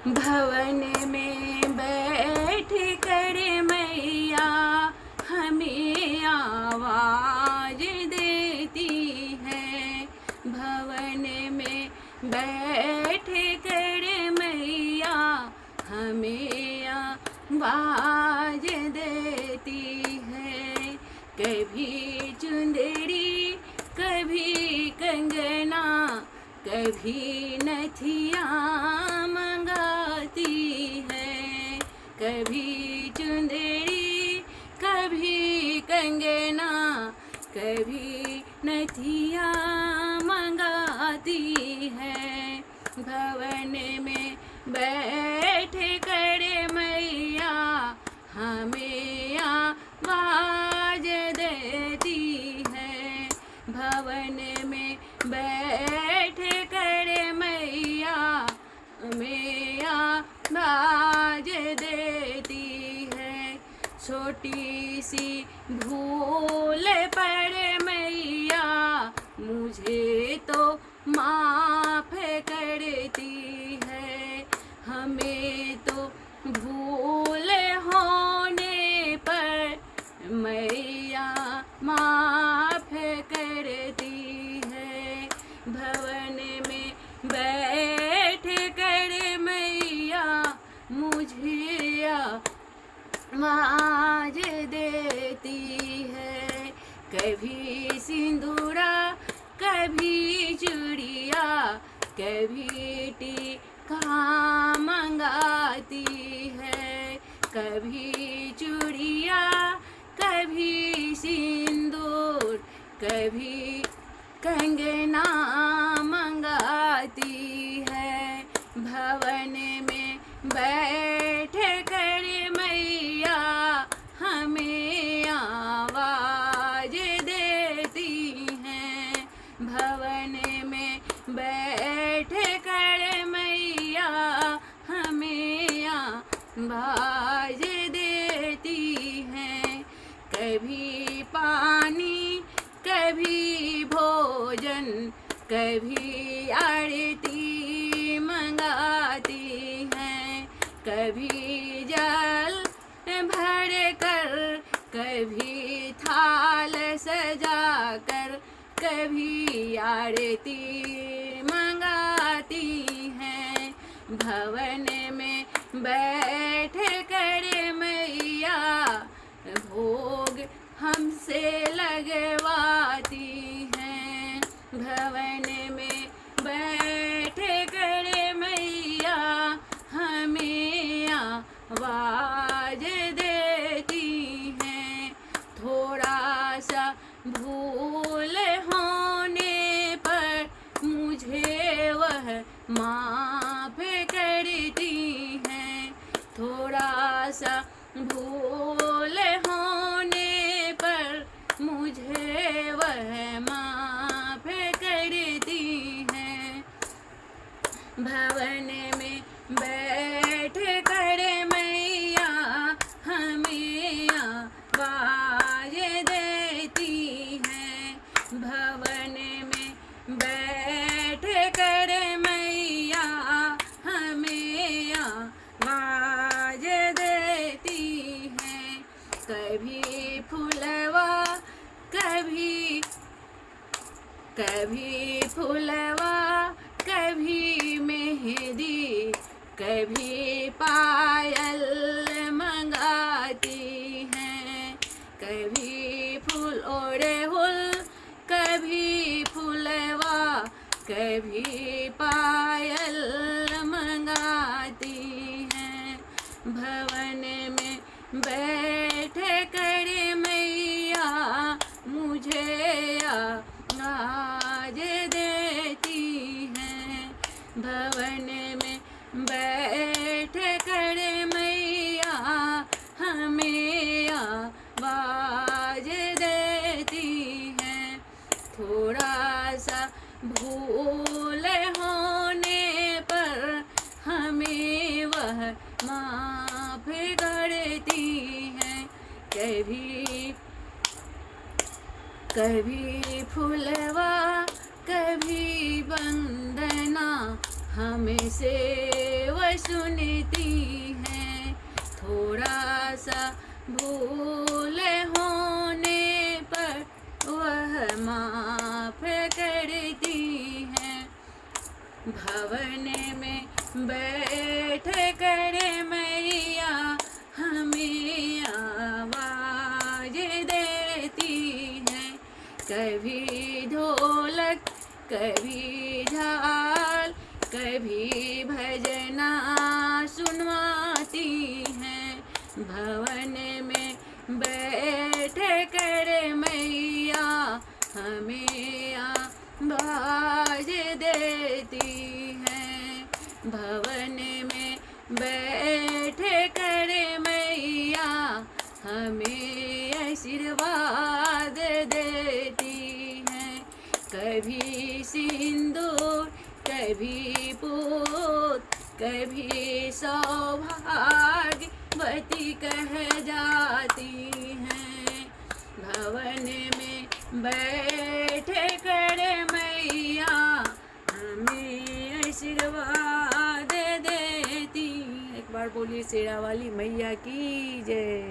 भवन में बैठ कर मैया हमें आवाज देती है। भवन में बैठ कर मैया हमें आवाज देती है। कभी चुंदड़ी कभी कंगना कभी नथिया मंगाती है। कभी चुंदड़ी कभी कंगना कभी नथिया मंगाती है। भवन में बैठ कर मैया हमें आवाज देती है। भवन में बैठ कर मैया हमें आवाज देती है। छोटी सी भूल पर मैया मुझे तो माफ करती है। हमें तो भूल होने पर मैया माफ करती है। भवन में बैठ कर मैया मुझे आवाज देती है। कभी सिंदूरा कभी चूड़िया कभी टीका मंगाती है। कभी चूड़िया कभी सिंदूर कभी कंगना मंगाती है। भवन में बैठ कर मैया हमें आवाज देती हैं। भवन में बैठ कर मैया हमें आवाज देती हैं। कभी पानी कभी भोजन कभी आरती मंगाती हैं। कभी जल भर कर कभी थाल सजा कर कभी आरती मंगाती हैं। भवन में बैठ कर मैया भोग हमसे लगवाती हैं। भवन में बैठ कर मैया हमें आवाज देती हैं। थोड़ा सा भूल होने पर मुझे वह माफ करती हैं। थोड़ा सा भूल होने पर मुझे वह माफ करती हैं। भवन में बैठ कर मैया हमें आवाज देती हैं। भवन में बैठ कर मैया हमें आवाज देती हैं। कभी फुलवा कभी फुलवा कभी मेहंदी कभी पायल मंगाती हैं। कभी फूल ओढ़हुल कभी फुलवा कभी पायल मंगाती हैं। भवन में बैठ कर मैया मुझे आवाज देती हैं। भवन में बैठ कर मैया हमें आवाज देती हैं। थोड़ा सा भूल होने पर हमें वह माफ करती हैं। कभी फुलवा कभी वंदना हमसे वह सुनती हैं। थोड़ा सा भूल होने पर वह माफ करती हैं। भवन में बैठ कर मैया हमें आवाज देती हैं। कभी ढोलक कभी झाल कभी भजना सुनवाती हैं। भवन में बैठ कर मैया हमें आवाज देती हैं। भवन में बैठ कर मैया हमें आशीर्वाद देती हैं। कभी सिंदूर कभी पूत कभी सौभाग्यवती कह जाती हैं। भवन में बैठ कर मैया हमें आशीर्वाद देती। एक बार बोलिए शेरा वाली मैया की जय।